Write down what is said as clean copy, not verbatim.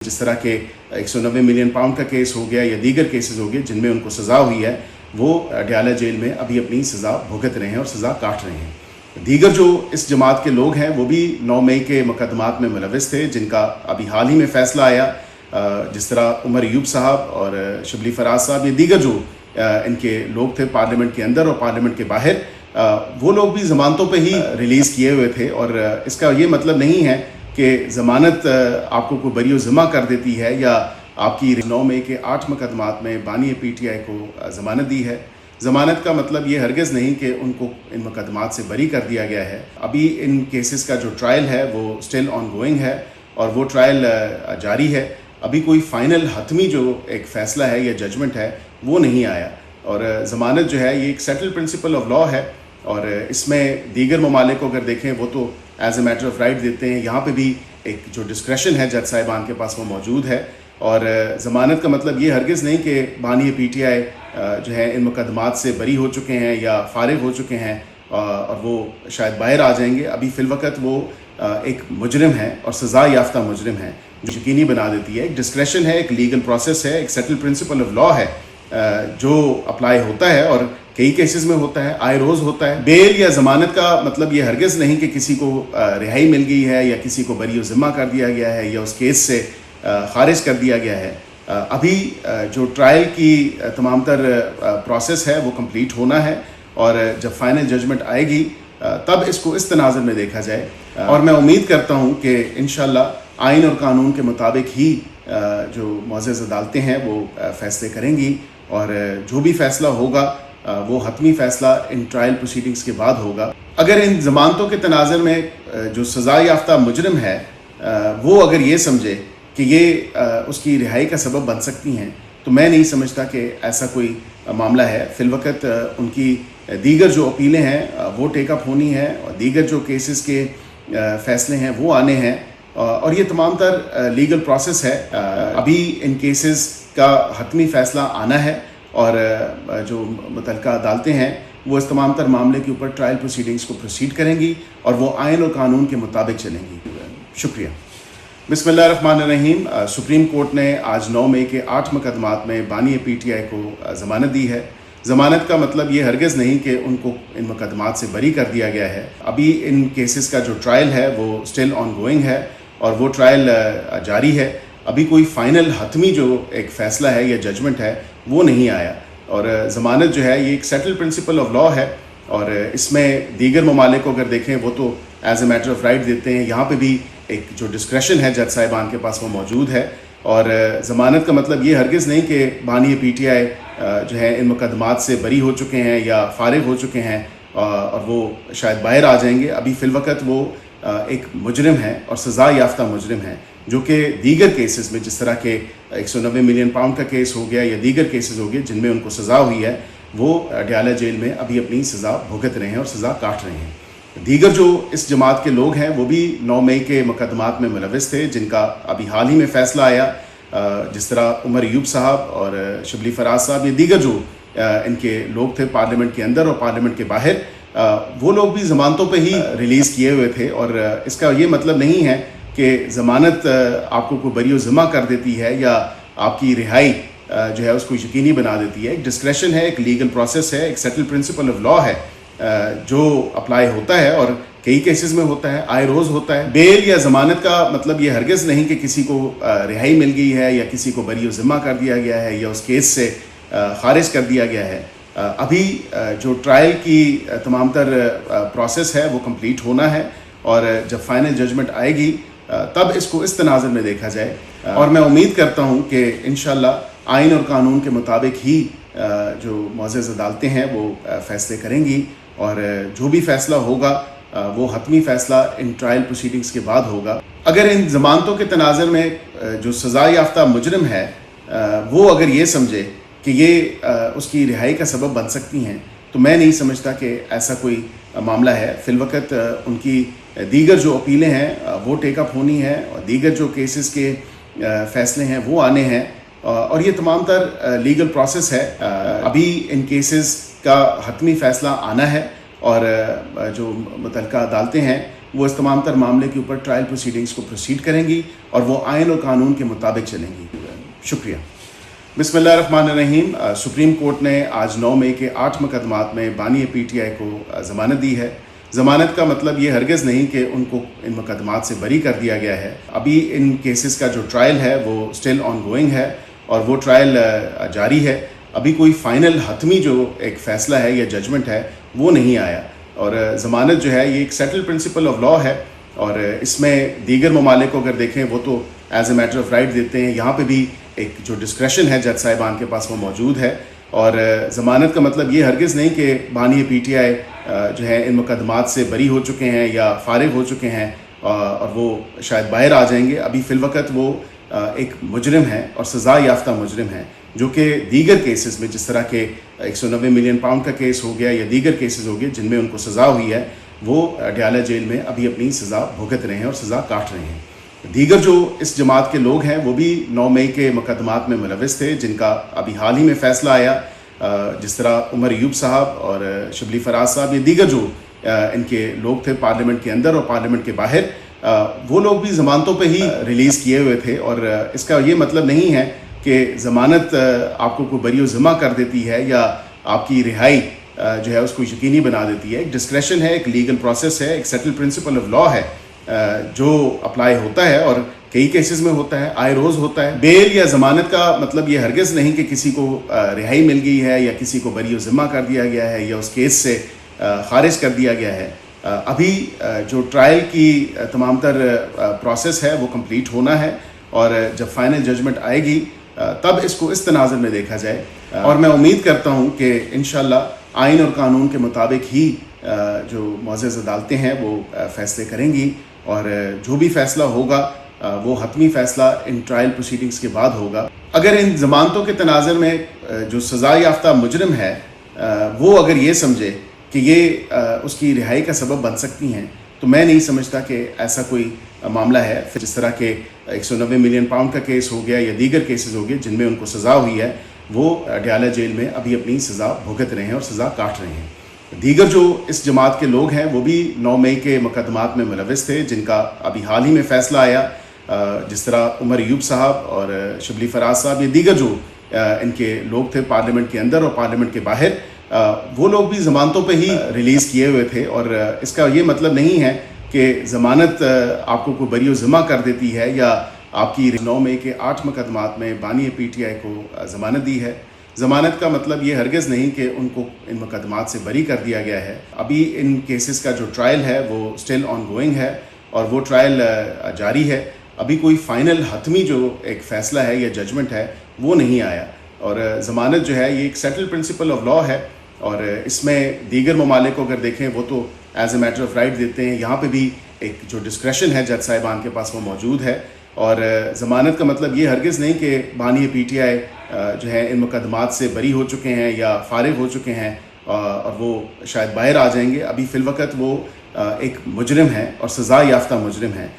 जिस तरह के 190 मिलियन पाउंड का केस हो गया या दीगर केसेस हो गए जिनमें उनको सज़ा हुई है, वो अडयाला जेल में अभी अपनी सज़ा भुगत रहे हैं और सज़ा काट रहे हैं। दीगर जो इस जमात के लोग हैं वो भी 9 मई के मुकदमात में मुलविस थे, जिनका अभी हाल ही में फ़ैसला आया। जिस तरह उमर अयूब साहब और शिबली फराज साहब, ये दीगर जो इनके लोग थे पार्लियामेंट के अंदर और पार्लियामेंट के बाहर, वो लोग भी ज़मानतों पे ही रिलीज़ किए हुए थे। और इसका ये मतलब नहीं है कि ज़मानत आपको कोई बरी ज़िम्मा कर देती है या आपकी 9 मई के 8 मुकदमात में बानी PTI को ज़मानत दी है। ज़मानत का मतलब ये हरगिज़ नहीं कि उनको इन मुकदमात से बरी कर दिया गया है। अभी इन केसेस का जो ट्रायल है वो स्टिल ऑन गोइंग है और वो ट्रायल जारी है। अभी कोई फ़ाइनल हतमी जो एक फ़ैसला है या जजमेंट है वो नहीं आया। और ज़मानत जो है ये एक सेटल प्रिंसिपल ऑफ लॉ है और इसमें दीगर ममालिक को अगर देखें वो तो as a matter of right देते हैं। यहाँ पे भी एक जो डिस्क्रेशन है जज साहिबान के पास वो मौजूद है। और ज़मानत का मतलब ये हरगिज़ नहीं कि बानी PTI जो है इन मुकदमात से बरी हो चुके हैं या फारिग हो चुके हैं और वो शायद बाहर आ जाएंगे। अभी फ़िलवक़्त वो एक मुजरिम है और सज़ा याफ्ता मुजरिम है, जो यकीनी बना देती है। एक डिस्क्रेशन है, एक लीगल प्रोसेस है, एक सेटल प्रिंसिपल ऑफ लॉ है जो अप्लाई होता है और कई केसेस में होता है, आए रोज़ होता है। बेल या ज़मानत का मतलब ये हरगिज़ नहीं कि किसी को रिहाई मिल गई है या किसी को बरी ज़िम्मा कर दिया गया है या उस केस से ख़ारिज कर दिया गया है। अभी जो ट्रायल की तमाम तर प्रोसेस है वो कंप्लीट होना है और जब फाइनल जजमेंट आएगी तब इसको इस तनाज़ुर में देखा जाए। और मैं उम्मीद करता हूँ कि इंशाअल्लाह आइन और कानून के मुताबिक ही जो मुअज़्ज़ज़ अदालतें हैं वो फ़ैसले करेंगी और जो भी फ़ैसला होगा वो हतमी फ़ैसला इन ट्रायल प्रोसीडिंग्स के बाद होगा। अगर इन ज़मानतों के तनाज़ुर में जो सज़ा याफ्ता मुजरिम है वो अगर ये समझे कि ये उसकी रिहाई का सबब बन सकती हैं, तो मैं नहीं समझता कि ऐसा कोई मामला है। फ़िलवक़्त उनकी दीगर जो अपीलें हैं वो टेकअप होनी है और दीगर जो केसेस के फ़ैसले हैं वो आने हैं और ये तमाम तर लीगल प्रोसेस है। अभी इन केसेस का हतमी फ़ैसला आना है और जो मुतल्लिका अदालतें हैं वो इस तमाम तर मामले के ऊपर ट्रायल प्रोसीडिंग्स को प्रोसीड करेंगी और वो आइन और कानून के मुताबिक चलेंगी। शुक्रिया। बिस्मिल्लाहिर्रहमानिर्रहीम। सुप्रीम कोर्ट ने आज 9 मई के 8 मुकदमात में बानी PTI को ज़मानत दी है। ज़मानत का मतलब ये हरगिज़ नहीं कि उनको इन मुकदमात से बरी कर दिया गया है। अभी इन केसेस का जो ट्रायल है वो स्टिल ऑन गोइंग है और वो ट्रायल जारी है। अभी कोई फ़ाइनल हतमी जो एक फ़ैसला है या जजमेंट है वो नहीं आया। और ज़मानत जो है ये एक सेटल प्रिंसिपल ऑफ लॉ है और इसमें दीगर ममालिक को अगर देखें वो तो as a matter of right देते हैं। यहाँ पे भी एक जो डिस्क्रेशन है जज साहिबान के पास वो मौजूद है। और ज़मानत का मतलब ये हरगिज़ नहीं कि बानी PTI जो है इन मुकदमात से बरी हो चुके हैं या फारिग हो चुके हैं और वो शायद बाहर आ जाएंगे। अभी फ़िलवक़्त वो एक मुजरिम है और सज़ा याफ्ता मुजरिम है, जो कि दीगर केसेस में जिस तरह के 190 मिलियन पाउंड का केस हो गया या दीगर केसेस हो गए जिनमें उनको सज़ा हुई है, वो अडयाला जेल में अभी अपनी सज़ा भुगत रहे हैं और सज़ा काट रहे हैं। दीगर जो इस जमात के लोग हैं वो भी 9 मई के मुकदमात में मुलविस थे, जिनका अभी हाल ही में फ़ैसला आया। जिस तरह उमर अयूब साहब और शिबली फराज साहब, ये दीगर जो इनके लोग थे पार्लियामेंट के अंदर और पार्लियामेंट के बाहर, वो लोग भी ज़मानतों पे ही रिलीज़ किए हुए थे। और इसका ये मतलब नहीं है कि ज़मानत आपको कोई बरी ज़िम्मा कर देती है या आपकी रिहाई जो है उसको यकीनी बना देती है। एक डिस्क्रेशन है, एक लीगल प्रोसेस है, एक सेटल प्रिंसिपल ऑफ लॉ है जो अप्लाई होता है और कई केसेस में होता है, आए रोज़ होता है। बेल या ज़मानत का मतलब ये हरगिज़ नहीं कि किसी को रिहाई मिल गई है या किसी को बरी ज़िम्मा कर दिया गया है या उस केस से ख़ारिज कर दिया गया है। अभी जो ट्रायल की तमाम तर प्रोसेस है वो कंप्लीट होना है और जब फाइनल जजमेंट आएगी तब इसको इस तनाज़ुर में देखा जाए। और मैं उम्मीद करता हूँ कि इंशाअल्लाह आइन और कानून के मुताबिक ही जो मुअज़्ज़ज़ अदालतें हैं वो फ़ैसले करेंगी और जो भी फ़ैसला होगा वो हतमी फ़ैसला इन ट्रायल प्रोसीडिंग्स के बाद होगा। अगर इन ज़मानतों के तनाज़ुर में जो सज़ा याफ्ता मुजरिम है वो अगर ये समझे कि ये उसकी रिहाई का सबब बन सकती हैं, तो मैं नहीं समझता कि ऐसा कोई मामला है। फ़िलवक़्त उनकी दीगर जो अपीलें हैं वो टेकअप होनी है और दीगर जो केसेस के फ़ैसले हैं वो आने हैं और ये तमाम तर लीगल प्रोसेस है। अभी इन केसेस का हतमी फ़ैसला आना है और जो मुतल्लिका अदालतें हैं वो इस तमाम तर मामले के ऊपर ट्रायल प्रोसीडिंग्स को प्रोसीड करेंगी और वो आइन और कानून के मुताबिक चलेंगी। शुक्रिया। बिस्मिल्लाहिर्रहमानिर्रहीम। सुप्रीम कोर्ट ने आज 9 मई के 8 मुकदमात में बानी PTI को ज़मानत दी है। ज़मानत का मतलब ये हरगिज़ नहीं कि उनको इन मुकदमात से बरी कर दिया गया है। अभी इन केसेस का जो ट्रायल है वो स्टिल ऑन गोइंग है और वो ट्रायल जारी है। अभी कोई फ़ाइनल हतमी जो एक फ़ैसला है या जजमेंट है वो नहीं आया और ज़मानत जो है ये एक सेटल प्रिंसिपल ऑफ लॉ है और इसमें दीगर ममालिक को अगर देखें वो तो as a matter of right देते हैं। यहाँ पे भी एक जो डिस्क्रेशन है जज साहिबान के पास वो मौजूद है और ज़मानत का मतलब ये हरगिज़ नहीं कि बानी PTI जो है इन मुकदमात से बरी हो चुके हैं या फारिग हो चुके हैं और वो शायद बाहर आ जाएंगे। अभी फ़िलवक़्त वो एक मुजरिम है और सज़ा याफ्ता मुजरिम है जो कि दीगर केसेस में जिस तरह के 190 मिलियन पाउंड का केस हो गया या दीगर केसेस हो गए जिनमें उनको सज़ा हुई है वो अडयाला जेल में अभी अपनी सज़ा भुगत रहे हैं और सज़ा काट रहे हैं। दीगर जो इस जमात के लोग हैं वो भी 9 मई के मुकदमात में मुलविस थे जिनका अभी हाल ही में फ़ैसला आया, जिस तरह उमर अयूब साहब और शिबली फराज साहब, ये दीगर जो इनके लोग थे पार्लियामेंट के अंदर और पार्लियामेंट के बाहर, वो लोग भी ज़मानतों पे ही रिलीज़ किए हुए थे। और इसका ये मतलब नहीं है कि ज़मानत आपको कोई बरी ज़िम्मा कर देती है या आपकी रिहाई जो है उसको यकीनी बना देती है। एक डिस्क्रेशन है, एक लीगल प्रोसेस है, एक सेटल प्रिंसिपल ऑफ लॉ है जो अप्लाई होता है और कई केसेस में होता है, आए रोज़ होता है। बेल या ज़मानत का मतलब ये हरगिज़ नहीं कि किसी को रिहाई मिल गई है या किसी को बरी ज़िम्मा कर दिया गया है या उस केस से खारिज कर दिया गया है। अभी जो ट्रायल की तमाम तर प्रोसेस है वो कंप्लीट होना है और जब फाइनल जजमेंट आएगी तब इसको इस तनाज़ुर में देखा जाए और मैं उम्मीद करता हूँ कि इंशाअल्लाह आइन और कानून के मुताबिक ही जो मुअज़्ज़ज़ अदालतें हैं वो फ़ैसले करेंगी और जो भी फ़ैसला होगा वो हतमी फ़ैसला इन ट्रायल प्रोसीडिंग्स के बाद होगा। अगर इन ज़मानतों के तनाज़ुर में जो सज़ा याफ्ता मुजरिम है वो अगर ये समझे कि ये उसकी रिहाई का सबब बन सकती हैं तो मैं नहीं समझता कि ऐसा कोई मामला है। फिर जिस तरह के 190 मिलियन पाउंड का केस हो गया या दीगर केसेस हो गए जिनमें उनको सज़ा हुई है वो अडयाला जेल में अभी अपनी सज़ा भुगत रहे हैं और सज़ा काट रहे हैं। दीगर जो इस जमात के लोग हैं वो भी 9 मई के मुकदमात में मुलविस थे जिनका अभी हाल ही में फ़ैसला आया, जिस तरह उमर अयूब साहब और शिबली फराज साहब, ये दीगर जो इनके लोग थे पार्लियामेंट के अंदर और पार्लियामेंट के बाहर, वो लोग भी ज़मानतों पे ही रिलीज़ किए हुए थे और इसका ये मतलब नहीं है कि ज़मानत आपको कोई बरी ज़िम्मा कर देती है या आपकी 9 मई के 8 मुकदमात में बानी PTI को ज़मानत दी है। ज़मानत का मतलब ये हरगिज़ नहीं कि उनको इन मुकदमात से बरी कर दिया गया है। अभी इन केसेस का जो ट्रायल है वो स्टिल ऑन गोइंग है और वो ट्रायल जारी है। अभी कोई फ़ाइनल हतमी जो एक फ़ैसला है या जजमेंट है वो नहीं आया और ज़मानत जो है ये एक सेटल प्रिंसिपल ऑफ लॉ है और इसमें दीगर ममालिक को अगर देखें वो तो as a matter of right देते हैं। यहाँ पे भी एक जो डिस्क्रेशन है जज साहिबान के पास वो मौजूद है और ज़मानत का मतलब ये हरगिज़ नहीं कि बानी PTI जो है इन मुकदमात से बरी हो चुके हैं या फारिग हो चुके हैं और वो शायद बाहर आ जाएंगे। अभी फ़िलवक़्त वो एक मुजरिम है और सज़ा याफ्ता मुजरिम है।